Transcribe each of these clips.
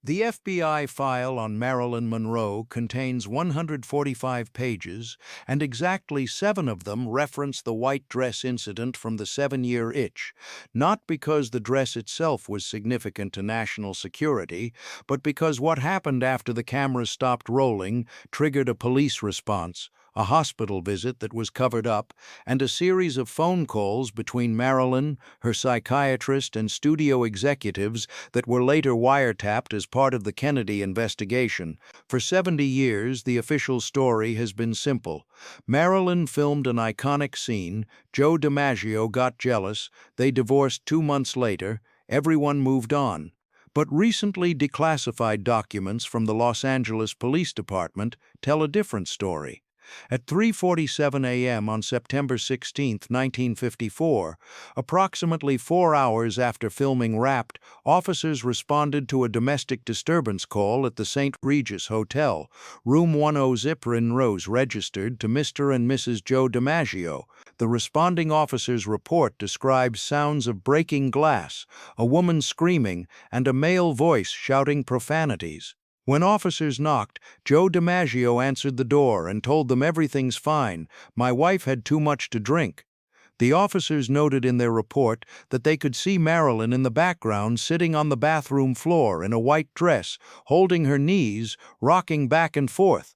The FBI file on Marilyn Monroe contains 145 pages, and exactly 7 of them reference the white dress incident from the 7-year itch, not because the dress itself was significant to national security, but because what happened after the cameras stopped rolling triggered a police response, a hospital visit that was covered up, and a series of phone calls between Marilyn, her psychiatrist, and studio executives that were later wiretapped as part of the Kennedy investigation. For 70 years, the official story has been simple. Marilyn filmed an iconic scene, Joe DiMaggio got jealous, they divorced 2 months later, everyone moved on. But recently declassified documents from the Los Angeles Police Department tell a different story. At 3:47 a.m. on September 16, 1954, approximately 4 hours after filming Wrapped, officers responded to a domestic disturbance call at the St. Regis Hotel. Room 10 Rose registered to Mr. and Mrs. Joe DiMaggio. The responding officer's report describes sounds of breaking glass, a woman screaming, and a male voice shouting profanities. When officers knocked, Joe DiMaggio answered the door and told them everything's fine, my wife had too much to drink. The officers noted in their report that they could see Marilyn in the background sitting on the bathroom floor in a white dress, holding her knees, rocking back and forth.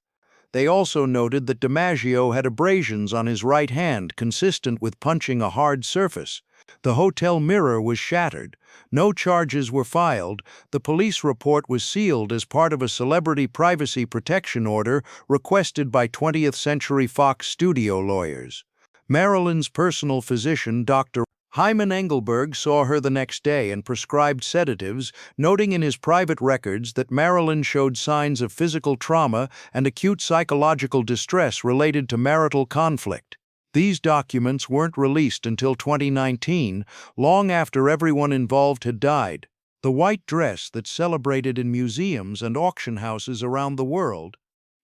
They also noted that DiMaggio had abrasions on his right hand consistent with punching a hard surface. The hotel mirror was shattered. No charges were filed. The police report was sealed as part of a celebrity privacy protection order requested by 20th Century Fox studio lawyers. Marilyn's personal physician, Dr. Hyman Engelberg, saw her the next day and prescribed sedatives, noting in his private records that Marilyn showed signs of physical trauma and acute psychological distress related to marital conflict. These documents weren't released until 2019, long after everyone involved had died. The white dress that's celebrated in museums and auction houses around the world.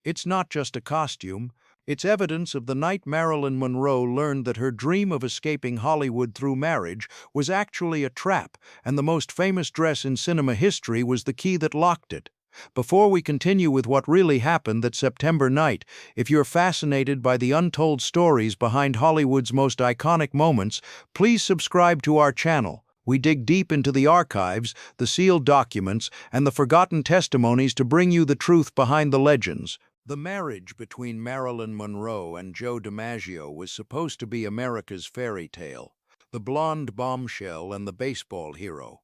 It's not just a costume. It's evidence of the night Marilyn Monroe learned that her dream of escaping Hollywood through marriage was actually a trap, and the most famous dress in cinema history was the key that locked it. Before we continue with what really happened that September night, if you're fascinated by the untold stories behind Hollywood's most iconic moments, please subscribe to our channel. We dig deep into the archives, the sealed documents, and the forgotten testimonies to bring you the truth behind the legends. The marriage between Marilyn Monroe and Joe DiMaggio was supposed to be America's fairy tale, the blonde bombshell and the baseball hero.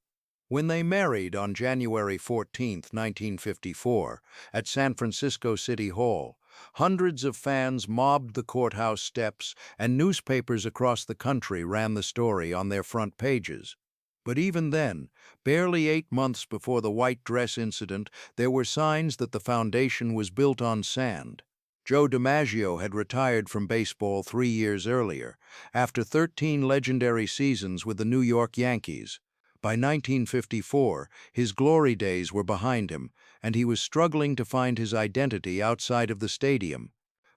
When they married on January 14, 1954, at San Francisco City Hall, hundreds of fans mobbed the courthouse steps, and newspapers across the country ran the story on their front pages. But even then, barely 8 months before the white dress incident, there were signs that the foundation was built on sand. Joe DiMaggio had retired from baseball 3 years earlier, after 13 legendary seasons with the New York Yankees. By 1954, his glory days were behind him, and he was struggling to find his identity outside of the stadium.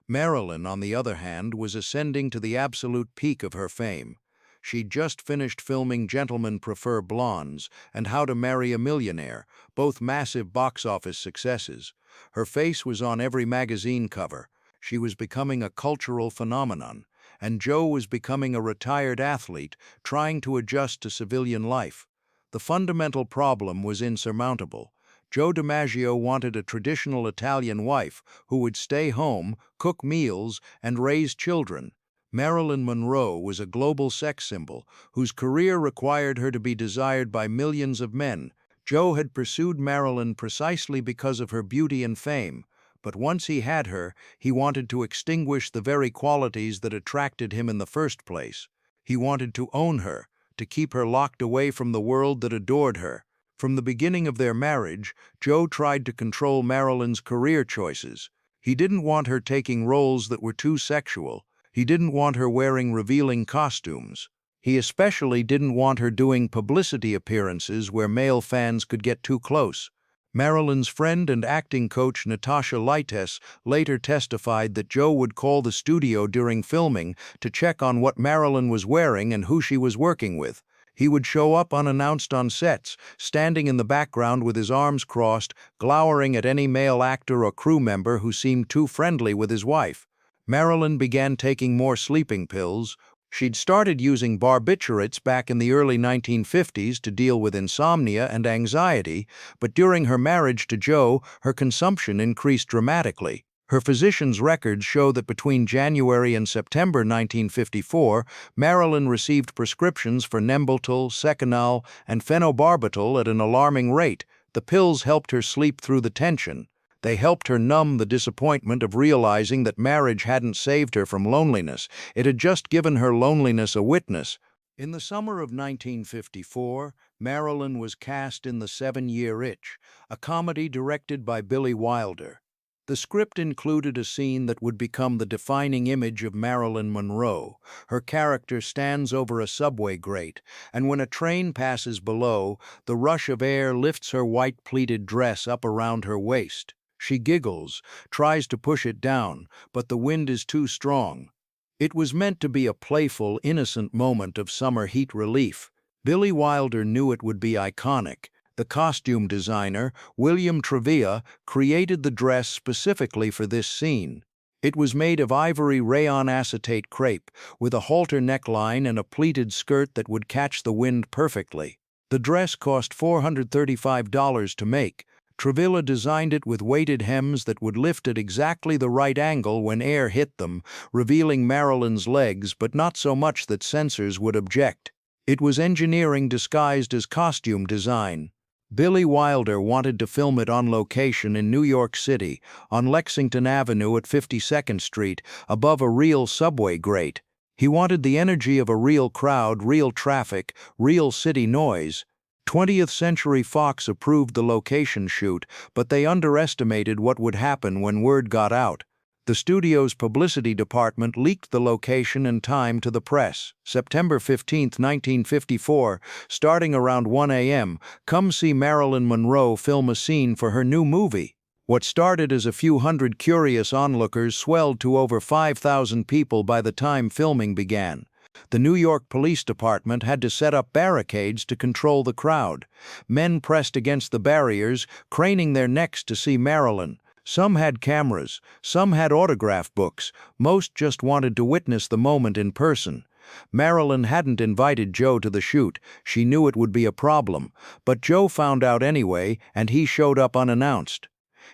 Marilyn, on the other hand, was ascending to the absolute peak of her fame. She'd just finished filming Gentlemen Prefer Blondes and How to Marry a Millionaire, both massive box office successes. Her face was on every magazine cover. She was becoming a cultural phenomenon, and Joe was becoming a retired athlete, trying to adjust to civilian life. The fundamental problem was insurmountable. Joe DiMaggio wanted a traditional Italian wife who would stay home, cook meals, and raise children. Marilyn Monroe was a global sex symbol whose career required her to be desired by millions of men. Joe had pursued Marilyn precisely because of her beauty and fame, but once he had her, he wanted to extinguish the very qualities that attracted him in the first place. He wanted to own her, to keep her locked away from the world that adored her. From the beginning of their marriage, Joe tried to control Marilyn's career choices. He didn't want her taking roles that were too sexual. He didn't want her wearing revealing costumes. He especially didn't want her doing publicity appearances where male fans could get too close. Marilyn's friend and acting coach Natasha Lytess later testified that Joe would call the studio during filming to check on what Marilyn was wearing and who she was working with. He would show up unannounced on sets, standing in the background with his arms crossed, glowering at any male actor or crew member who seemed too friendly with his wife. Marilyn began taking more sleeping pills. She'd started using barbiturates back in the early 1950s to deal with insomnia and anxiety, but during her marriage to Joe, her consumption increased dramatically. Her physician's records show that between January and September 1954, Marilyn received prescriptions for Nembutal, Seconal, and phenobarbital at an alarming rate. The pills helped her sleep through the tension. They helped her numb the disappointment of realizing that marriage hadn't saved her from loneliness. It had just given her loneliness a witness. In the summer of 1954, Marilyn was cast in The 7-Year Itch, a comedy directed by Billy Wilder. The script included a scene that would become the defining image of Marilyn Monroe. Her character stands over a subway grate, and when a train passes below, the rush of air lifts her white pleated dress up around her waist. She giggles, tries to push it down, but the wind is too strong. It was meant to be a playful, innocent moment of summer heat relief. Billy Wilder knew it would be iconic. The costume designer, William Trevia, created the dress specifically for this scene. It was made of ivory rayon acetate crepe, with a halter neckline and a pleated skirt that would catch the wind perfectly. The dress cost $435 to make. Trevilla designed it with weighted hems that would lift at exactly the right angle when air hit them, revealing Marilyn's legs, but not so much that censors would object. It was engineering disguised as costume design. Billy Wilder wanted to film it on location in New York City, on Lexington Avenue at 52nd Street, above a real subway grate. He wanted the energy of a real crowd, real traffic, real city noise. 20th Century Fox approved the location shoot, but they underestimated what would happen when word got out. The studio's publicity department leaked the location and time to the press. September 15, 1954, starting around 1 a.m., come see Marilyn Monroe film a scene for her new movie. What started as a few hundred curious onlookers swelled to over 5,000 people by the time filming began. The New York Police Department had to set up barricades to control the crowd. Men pressed against the barriers, craning their necks to see Marilyn. Some had cameras, some had autograph books, most just wanted to witness the moment in person. Marilyn hadn't invited Joe to the shoot. She knew it would be a problem, but Joe found out anyway, and he showed up unannounced.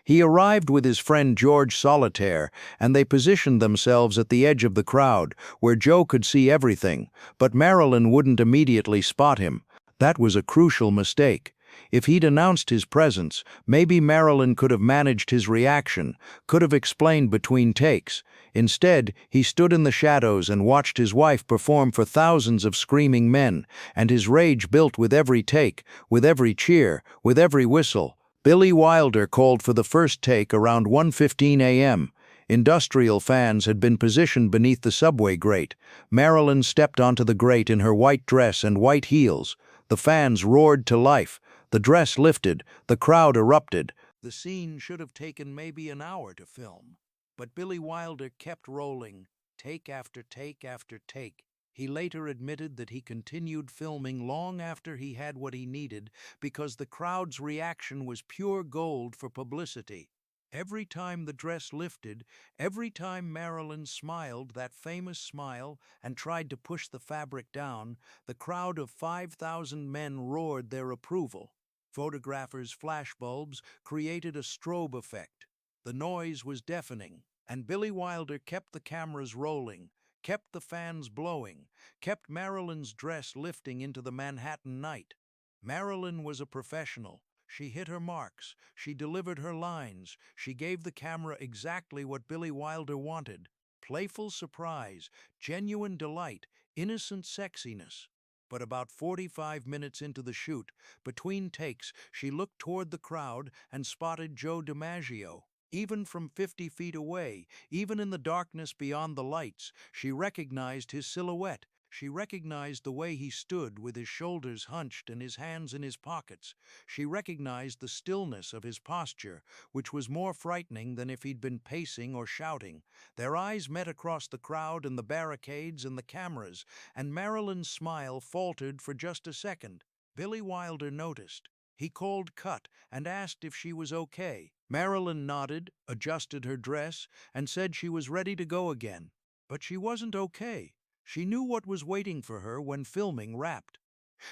He arrived with his friend George Solitaire, and they positioned themselves at the edge of the crowd, where Joe could see everything, but Marilyn wouldn't immediately spot him. That was a crucial mistake. If he'd announced his presence, maybe Marilyn could have managed his reaction, could have explained between takes. Instead, he stood in the shadows and watched his wife perform for thousands of screaming men, and his rage built with every take, with every cheer, with every whistle. Billy Wilder called for the first take around 1:15 a.m. Industrial fans had been positioned beneath the subway grate. Marilyn stepped onto the grate in her white dress and white heels. The fans roared to life. The dress lifted, the crowd erupted. The scene should have taken maybe an hour to film, but Billy Wilder kept rolling, take after take after take. He later admitted that he continued filming long after he had what he needed because the crowd's reaction was pure gold for publicity. Every time the dress lifted, every time Marilyn smiled that famous smile and tried to push the fabric down, the crowd of 5,000 men roared their approval. Photographers' flashbulbs created a strobe effect. The noise was deafening, and Billy Wilder kept the cameras rolling, kept the fans blowing, kept Marilyn's dress lifting into the Manhattan night. Marilyn was a professional. She hit her marks, she delivered her lines, she gave the camera exactly what Billy Wilder wanted. Playful surprise, genuine delight, innocent sexiness. But about 45 minutes into the shoot, between takes, she looked toward the crowd and spotted Joe DiMaggio. Even from 50 feet away, even in the darkness beyond the lights, she recognized his silhouette. She recognized the way he stood with his shoulders hunched and his hands in his pockets. She recognized the stillness of his posture, which was more frightening than if he'd been pacing or shouting. Their eyes met across the crowd and the barricades and the cameras, and Marilyn's smile faltered for just a second. Billy Wilder noticed. He called cut and asked if she was okay. Marilyn nodded, adjusted her dress, and said she was ready to go again. But she wasn't okay. She knew what was waiting for her when filming wrapped.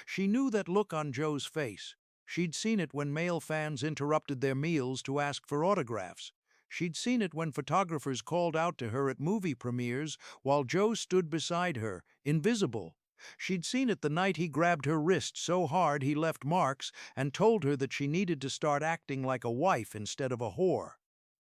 She knew that look on Joe's face. She'd seen it when male fans interrupted their meals to ask for autographs. She'd seen it when photographers called out to her at movie premieres while Joe stood beside her, invisible. She'd seen it the night he grabbed her wrist so hard he left marks and told her that she needed to start acting like a wife instead of a whore.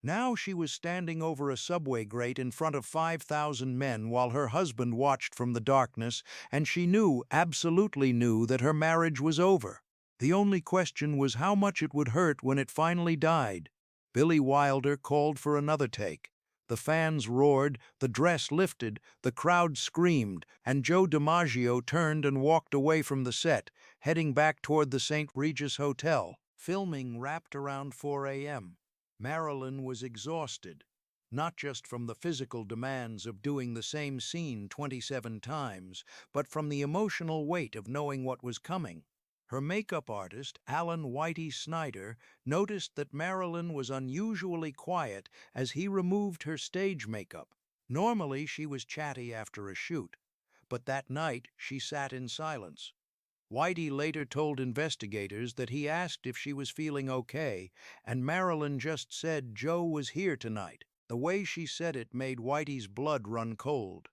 Now she was standing over a subway grate in front of 5,000 men while her husband watched from the darkness, and she knew, absolutely knew, that her marriage was over. The only question was how much it would hurt when it finally died. Billy Wilder called for another take. The fans roared, the dress lifted, the crowd screamed, and Joe DiMaggio turned and walked away from the set, heading back toward the St. Regis Hotel. Filming wrapped around 4 a.m. Marilyn was exhausted, not just from the physical demands of doing the same scene 27 times, but from the emotional weight of knowing what was coming. Her makeup artist, Alan Whitey Snyder, noticed that Marilyn was unusually quiet as he removed her stage makeup. Normally, she was chatty after a shoot, but that night she sat in silence. Whitey later told investigators that he asked if she was feeling okay, and Marilyn just said Joe was here tonight. The way she said it made Whitey's blood run cold.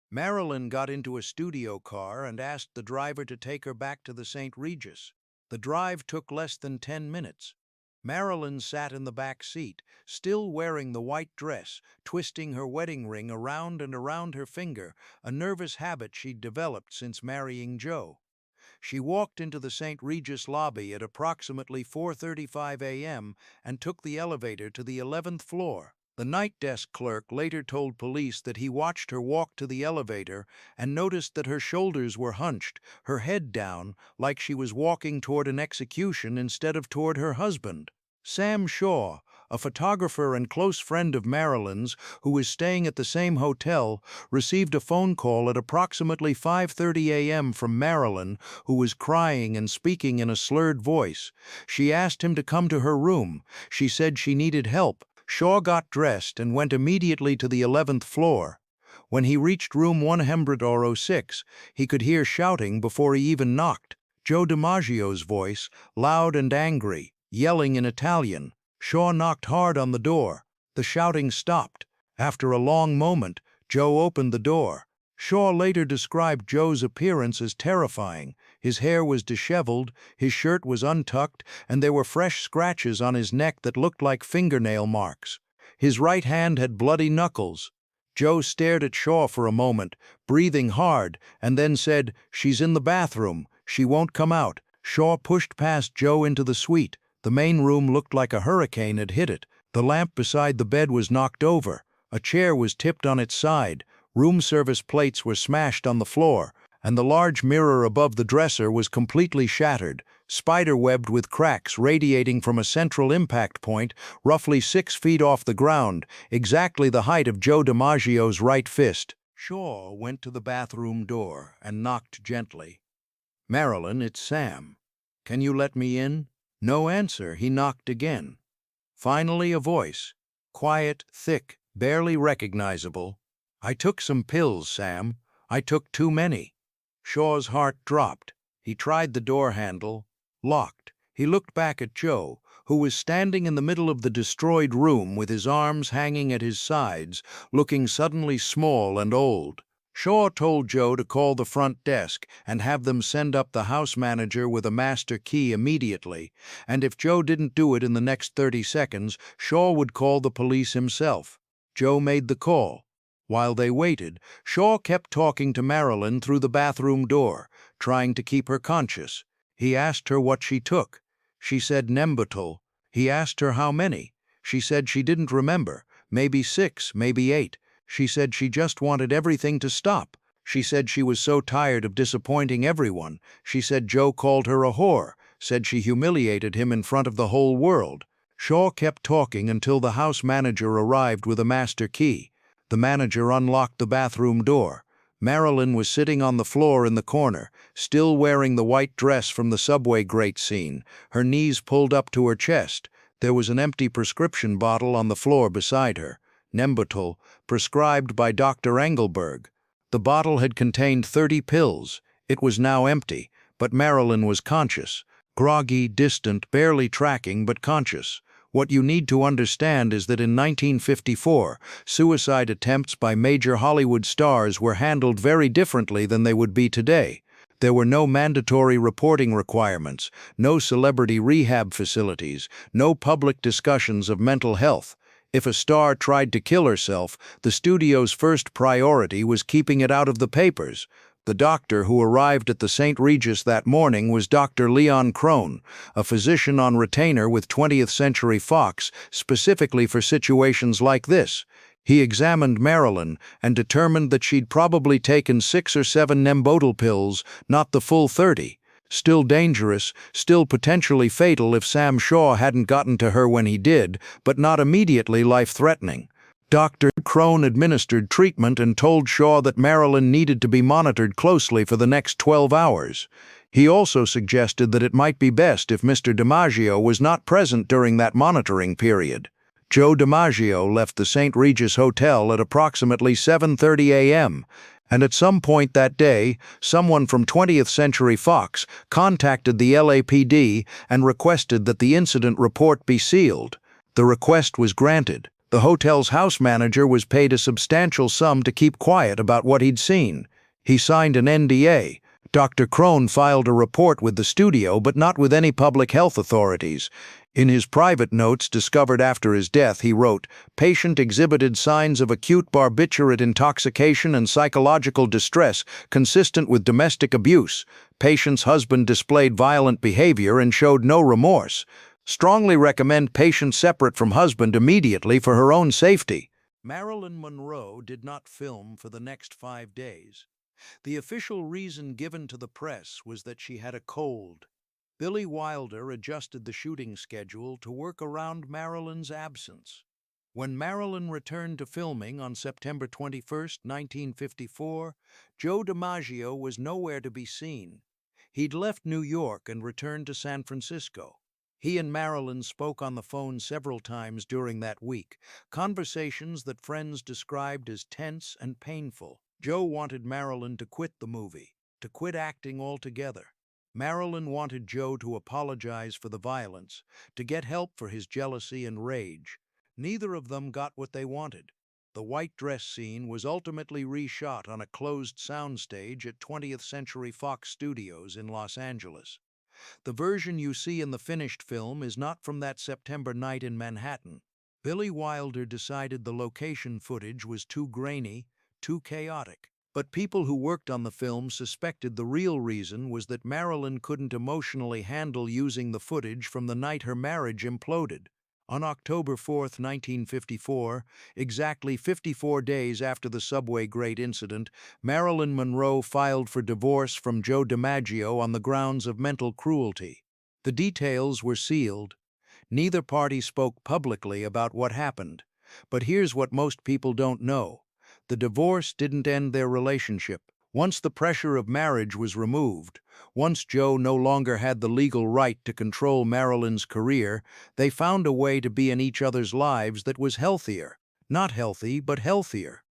Marilyn got into a studio car and asked the driver to take her back to the St. Regis. The drive took less than 10 minutes. Marilyn sat in the back seat, still wearing the white dress, twisting her wedding ring around and around her finger, a nervous habit she'd developed since marrying Joe. She walked into the St. Regis lobby at approximately 4:35 a.m. and took the elevator to the 11th floor. The night desk clerk later told police that he watched her walk to the elevator and noticed that her shoulders were hunched, her head down, like she was walking toward an execution instead of toward her husband. Sam Shaw, a photographer and close friend of Marilyn's who was staying at the same hotel, received a phone call at approximately 5:30 a.m. from Marilyn, who was crying and speaking in a slurred voice. She asked him to come to her room. She said she needed help. Shaw got dressed and went immediately to the 11th floor. When he reached room 106, he could hear shouting before he even knocked. Joe DiMaggio's voice, loud and angry, yelling in Italian. Shaw knocked hard on the door. The shouting stopped. After a long moment, Joe opened the door. Shaw later described Joe's appearance as terrifying. His hair was disheveled, his shirt was untucked, and there were fresh scratches on his neck that looked like fingernail marks. His right hand had bloody knuckles. Joe stared at Shaw for a moment, breathing hard, and then said, "She's in the bathroom. She won't come out." Shaw pushed past Joe into the suite. The main room looked like a hurricane had hit it. The lamp beside the bed was knocked over. A chair was tipped on its side. Room service plates were smashed on the floor, and the large mirror above the dresser was completely shattered, spider-webbed with cracks radiating from a central impact point roughly 6 feet off the ground, exactly the height of Joe DiMaggio's right fist. Shaw went to the bathroom door and knocked gently. "Marilyn, it's Sam. Can you let me in?" No answer. He knocked again. Finally a voice, quiet, thick, barely recognizable. "I took some pills, Sam. I took too many." Shaw's heart dropped. He tried the door handle. Locked. He looked back at Joe, who was standing in the middle of the destroyed room with his arms hanging at his sides, looking suddenly small and old. Shaw told Joe to call the front desk and have them send up the house manager with a master key immediately, and if Joe didn't do it in the next 30 seconds, Shaw would call the police himself. Joe made the call. While they waited, Shaw kept talking to Marilyn through the bathroom door, trying to keep her conscious. He asked her what she took. She said Nembutal. He asked her how many. She said she didn't remember, maybe 6, maybe 8. She said she just wanted everything to stop. She said she was so tired of disappointing everyone. She said Joe called her a whore, said she humiliated him in front of the whole world. Shaw kept talking until the house manager arrived with a master key. The manager unlocked the bathroom door. Marilyn was sitting on the floor in the corner, still wearing the white dress from the subway grate scene, her knees pulled up to her chest. There was an empty prescription bottle on the floor beside her, Nembutal, prescribed by Dr. Engelberg. The bottle had contained 30 pills. It was now empty, but Marilyn was conscious. Groggy, distant, barely tracking, but conscious. What you need to understand is that in 1954, suicide attempts by major Hollywood stars were handled very differently than they would be today. There were no mandatory reporting requirements, no celebrity rehab facilities, no public discussions of mental health. If a star tried to kill herself, the studio's first priority was keeping it out of the papers. The doctor who arrived at the St. Regis that morning was Dr. Leon Crone, a physician on retainer with 20th Century Fox, specifically for situations like this. He examined Marilyn and determined that she'd probably taken 6 or 7 Nembutal pills, not the full 30. Still dangerous, still potentially fatal if Sam Shaw hadn't gotten to her when he did, but not immediately life-threatening. Dr. Crone administered treatment and told Shaw that Marilyn needed to be monitored closely for the next 12 hours. He also suggested that it might be best if Mr. DiMaggio was not present during that monitoring period. Joe DiMaggio left the St. Regis Hotel at approximately 7:30 a.m., and at some point that day, someone from 20th Century Fox contacted the LAPD and requested that the incident report be sealed. The request was granted. The hotel's house manager was paid a substantial sum to keep quiet about what he'd seen. He signed an NDA. Dr. Crone filed a report with the studio, but not with any public health authorities. In his private notes discovered after his death, he wrote, "Patient exhibited signs of acute barbiturate intoxication and psychological distress consistent with domestic abuse. Patient's husband displayed violent behavior and showed no remorse. Strongly recommend patient separate from husband immediately for her own safety." Marilyn Monroe did not film for the next 5 days. The official reason given to the press was that she had a cold. Billy Wilder adjusted the shooting schedule to work around Marilyn's absence. When Marilyn returned to filming on September 21, 1954, Joe DiMaggio was nowhere to be seen. He'd left New York and returned to San Francisco. He and Marilyn spoke on the phone several times during that week, conversations that friends described as tense and painful. Joe wanted Marilyn to quit the movie, to quit acting altogether. Marilyn wanted Joe to apologize for the violence, to get help for his jealousy and rage. Neither of them got what they wanted. The white dress scene was ultimately reshot on a closed soundstage at 20th Century Fox Studios in Los Angeles. The version you see in the finished film is not from that September night in Manhattan. Billy Wilder decided the location footage was too grainy, too chaotic. But people who worked on the film suspected the real reason was that Marilyn couldn't emotionally handle using the footage from the night her marriage imploded. On October 4, 1954, exactly 54 days after the subway grate incident, Marilyn Monroe filed for divorce from Joe DiMaggio on the grounds of mental cruelty. The details were sealed. Neither party spoke publicly about what happened. But here's what most people don't know. The divorce didn't end their relationship. Once the pressure of marriage was removed, once Joe no longer had the legal right to control Marilyn's career, they found a way to be in each other's lives that was healthier. Not healthy, but healthier.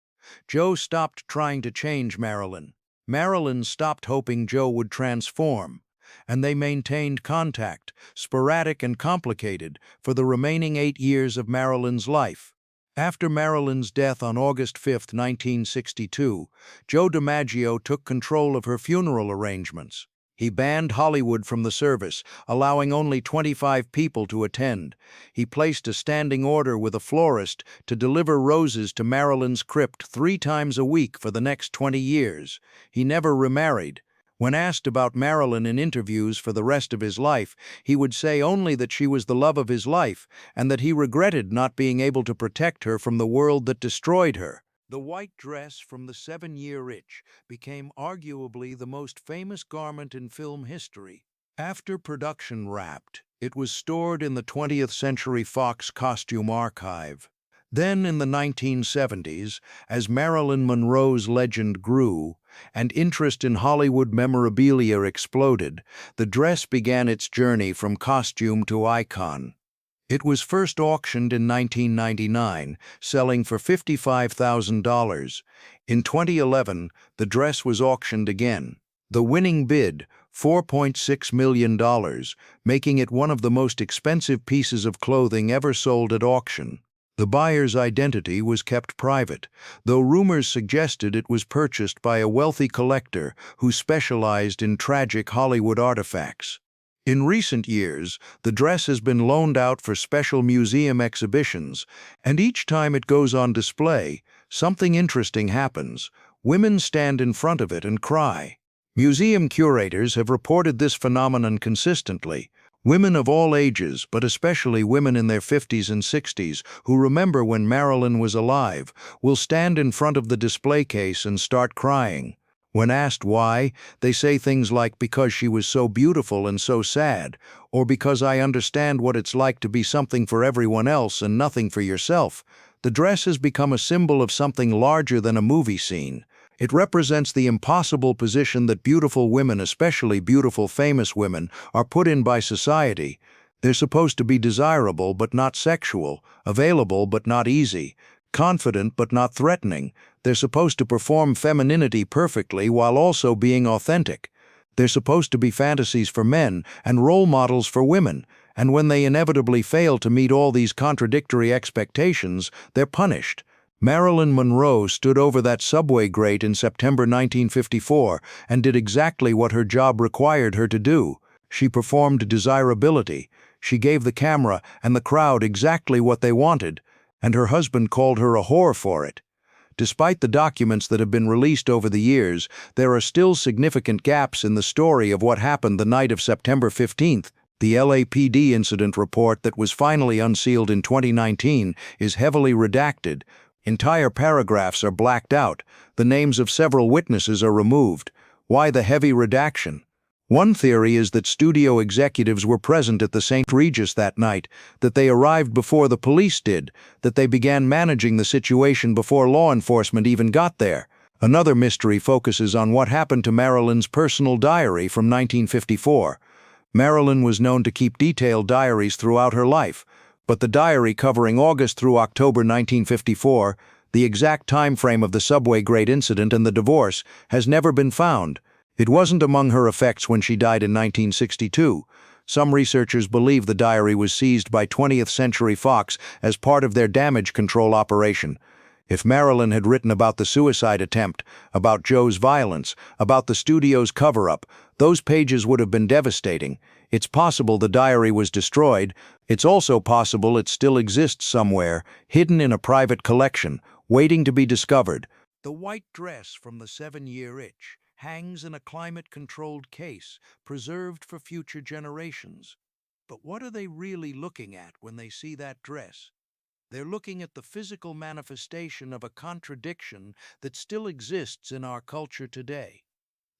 Joe stopped trying to change Marilyn. Marilyn stopped hoping Joe would transform. And they maintained contact, sporadic and complicated, for the remaining 8 years of Marilyn's life. After Marilyn's death on August 5, 1962, Joe DiMaggio took control of her funeral arrangements. He banned Hollywood from the service, allowing only 25 people to attend. He placed a standing order with a florist to deliver roses to Marilyn's crypt 3 times a week for the next 20 years. He never remarried. When asked about Marilyn in interviews for the rest of his life, he would say only that she was the love of his life and that he regretted not being able to protect her from the world that destroyed her. The white dress from the 7-Year Itch became arguably the most famous garment in film history. After production wrapped, it was stored in the 20th Century Fox costume archive. Then, in the 1970s, as Marilyn Monroe's legend grew and interest in Hollywood memorabilia exploded, the dress began its journey from costume to icon. It was first auctioned in 1999, selling for $55,000. In 2011, the dress was auctioned again. The winning bid, $4.6 million, making it one of the most expensive pieces of clothing ever sold at auction. The buyer's identity was kept private, though rumors suggested it was purchased by a wealthy collector who specialized in tragic Hollywood artifacts. In recent years, the dress has been loaned out for special museum exhibitions, and each time it goes on display, something interesting happens. Women stand in front of it and cry. Museum curators have reported this phenomenon consistently. Women of all ages, but especially women in their 50s and 60s, who remember when Marilyn was alive, will stand in front of the display case and start crying. When asked why, they say things like, "Because she was so beautiful and so sad," or "Because I understand what it's like to be something for everyone else and nothing for yourself." The dress has become a symbol of something larger than a movie scene. It represents the impossible position that beautiful women, especially beautiful famous women, are put in by society. They're supposed to be desirable but not sexual, available but not easy, confident but not threatening. They're supposed to perform femininity perfectly while also being authentic. They're supposed to be fantasies for men and role models for women, and when they inevitably fail to meet all these contradictory expectations, they're punished. Marilyn Monroe stood over that subway grate in September 1954 and did exactly what her job required her to do. She performed desirability. She gave the camera and the crowd exactly what they wanted, and her husband called her a whore for it. Despite the documents that have been released over the years, there are still significant gaps in the story of what happened the night of September 15th. The LAPD incident report that was finally unsealed in 2019 is heavily redacted. Entire paragraphs are blacked out. The names of several witnesses are removed. Why the heavy redaction? One theory is that studio executives were present at the St. Regis that night, that they arrived before the police did, that they began managing the situation before law enforcement even got there. Another mystery focuses on what happened to Marilyn's personal diary from 1954. Marilyn was known to keep detailed diaries throughout her life, but the diary covering August through October 1954, the exact time frame of the subway grate incident and the divorce, has never been found. It wasn't among her effects when she died in 1962. Some researchers believe the diary was seized by 20th Century Fox as part of their damage control operation. If Marilyn had written about the suicide attempt, about Joe's violence, about the studio's cover-up, those pages would have been devastating. It's possible the diary was destroyed. It's also possible it still exists somewhere, hidden in a private collection, waiting to be discovered. The white dress from the 7-Year Itch hangs in a climate-controlled case, preserved for future generations. But what are they really looking at when they see that dress? They're looking at the physical manifestation of a contradiction that still exists in our culture today.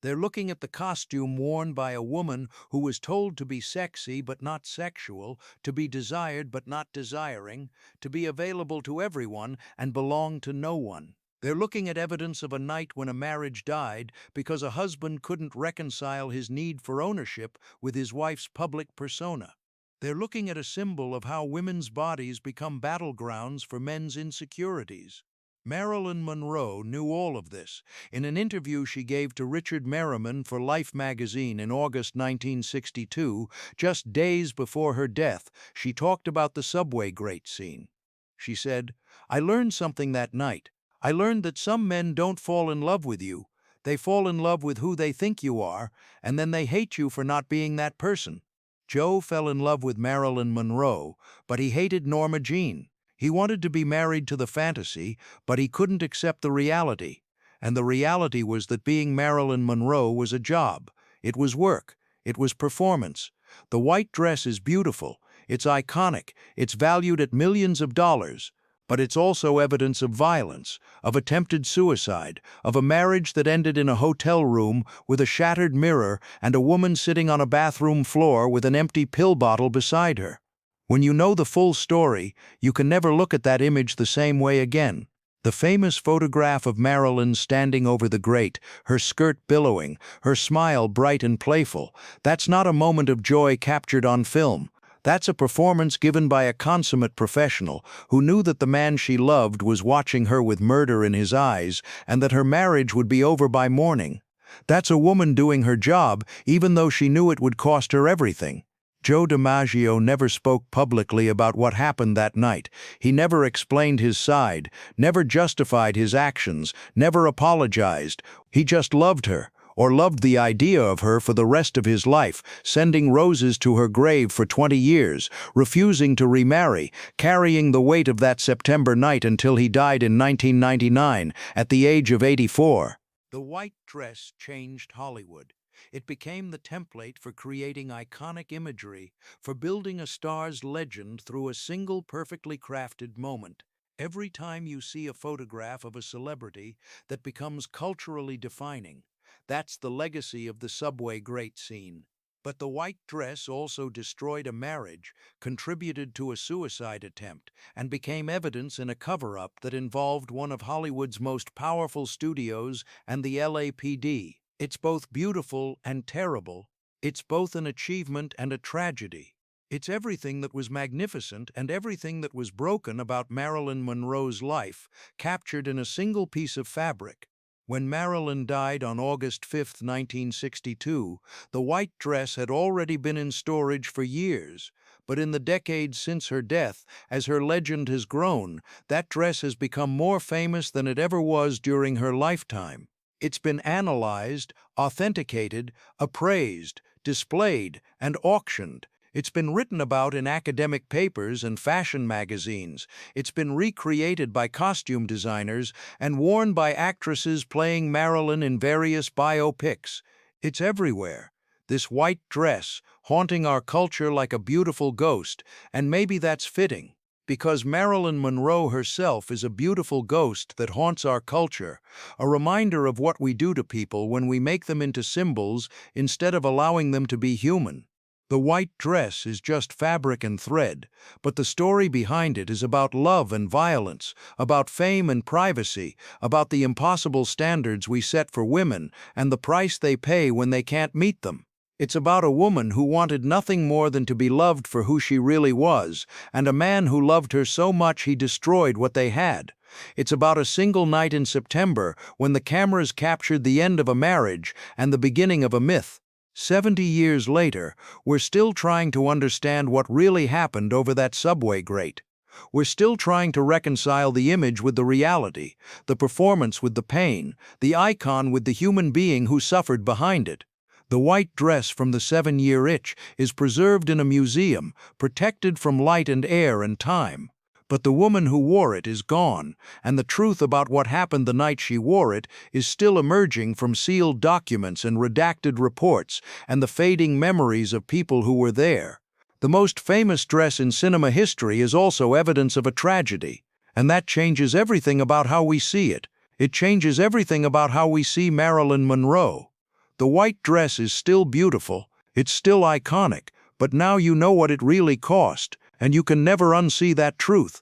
They're looking at the costume worn by a woman who was told to be sexy but not sexual, to be desired but not desiring, to be available to everyone and belong to no one. They're looking at evidence of a night when a marriage died because a husband couldn't reconcile his need for ownership with his wife's public persona. They're looking at a symbol of how women's bodies become battlegrounds for men's insecurities. Marilyn Monroe knew all of this. In an interview she gave to Richard Merriman for Life magazine in August 1962, just days before her death, she talked about the subway grate scene. She said, "I learned something that night. I learned that some men don't fall in love with you. They fall in love with who they think you are, and then they hate you for not being that person." Joe fell in love with Marilyn Monroe, but he hated Norma Jean. He wanted to be married to the fantasy, but he couldn't accept the reality. And the reality was that being Marilyn Monroe was a job. It was work. It was performance. The white dress is beautiful. It's iconic. It's valued at millions of dollars. But it's also evidence of violence, of attempted suicide, of a marriage that ended in a hotel room with a shattered mirror and a woman sitting on a bathroom floor with an empty pill bottle beside her. When you know the full story, you can never look at that image the same way again. The famous photograph of Marilyn standing over the grate, her skirt billowing, her smile bright and playful, that's not a moment of joy captured on film. That's a performance given by a consummate professional who knew that the man she loved was watching her with murder in his eyes and that her marriage would be over by morning. That's a woman doing her job even though she knew it would cost her everything. Joe DiMaggio never spoke publicly about what happened that night. He never explained his side, never justified his actions, never apologized. He just loved her, or loved the idea of her for the rest of his life, sending roses to her grave for 20 years, refusing to remarry, carrying the weight of that September night until he died in 1999, at the age of 84. The white dress changed Hollywood. It became the template for creating iconic imagery, for building a star's legend through a single perfectly crafted moment. Every time you see a photograph of a celebrity that becomes culturally defining, that's the legacy of the subway grate scene. But the white dress also destroyed a marriage, contributed to a suicide attempt, and became evidence in a cover-up that involved one of Hollywood's most powerful studios and the LAPD. It's both beautiful and terrible. It's both an achievement and a tragedy. It's everything that was magnificent and everything that was broken about Marilyn Monroe's life, captured in a single piece of fabric. When Marilyn died on August 5, 1962, the white dress had already been in storage for years. But in the decades since her death, as her legend has grown, that dress has become more famous than it ever was during her lifetime. It's been analyzed, authenticated, appraised, displayed, and auctioned. It's been written about in academic papers and fashion magazines. It's been recreated by costume designers and worn by actresses playing Marilyn in various biopics. It's everywhere. This white dress, haunting our culture like a beautiful ghost, and maybe that's fitting. Because Marilyn Monroe herself is a beautiful ghost that haunts our culture, a reminder of what we do to people when we make them into symbols instead of allowing them to be human. The white dress is just fabric and thread, but the story behind it is about love and violence, about fame and privacy, about the impossible standards we set for women and the price they pay when they can't meet them. It's about a woman who wanted nothing more than to be loved for who she really was, and a man who loved her so much he destroyed what they had. It's about a single night in September when the cameras captured the end of a marriage and the beginning of a myth. 70 years later, we're still trying to understand what really happened over that subway grate. We're still trying to reconcile the image with the reality, the performance with the pain, the icon with the human being who suffered behind it. The white dress from the 7-year itch is preserved in a museum, protected from light and air and time. But the woman who wore it is gone, and the truth about what happened the night she wore it is still emerging from sealed documents and redacted reports and the fading memories of people who were there. The most famous dress in cinema history is also evidence of a tragedy, and that changes everything about how we see it. It changes everything about how we see Marilyn Monroe. The white dress is still beautiful, it's still iconic, but now you know what it really cost, and you can never unsee that truth.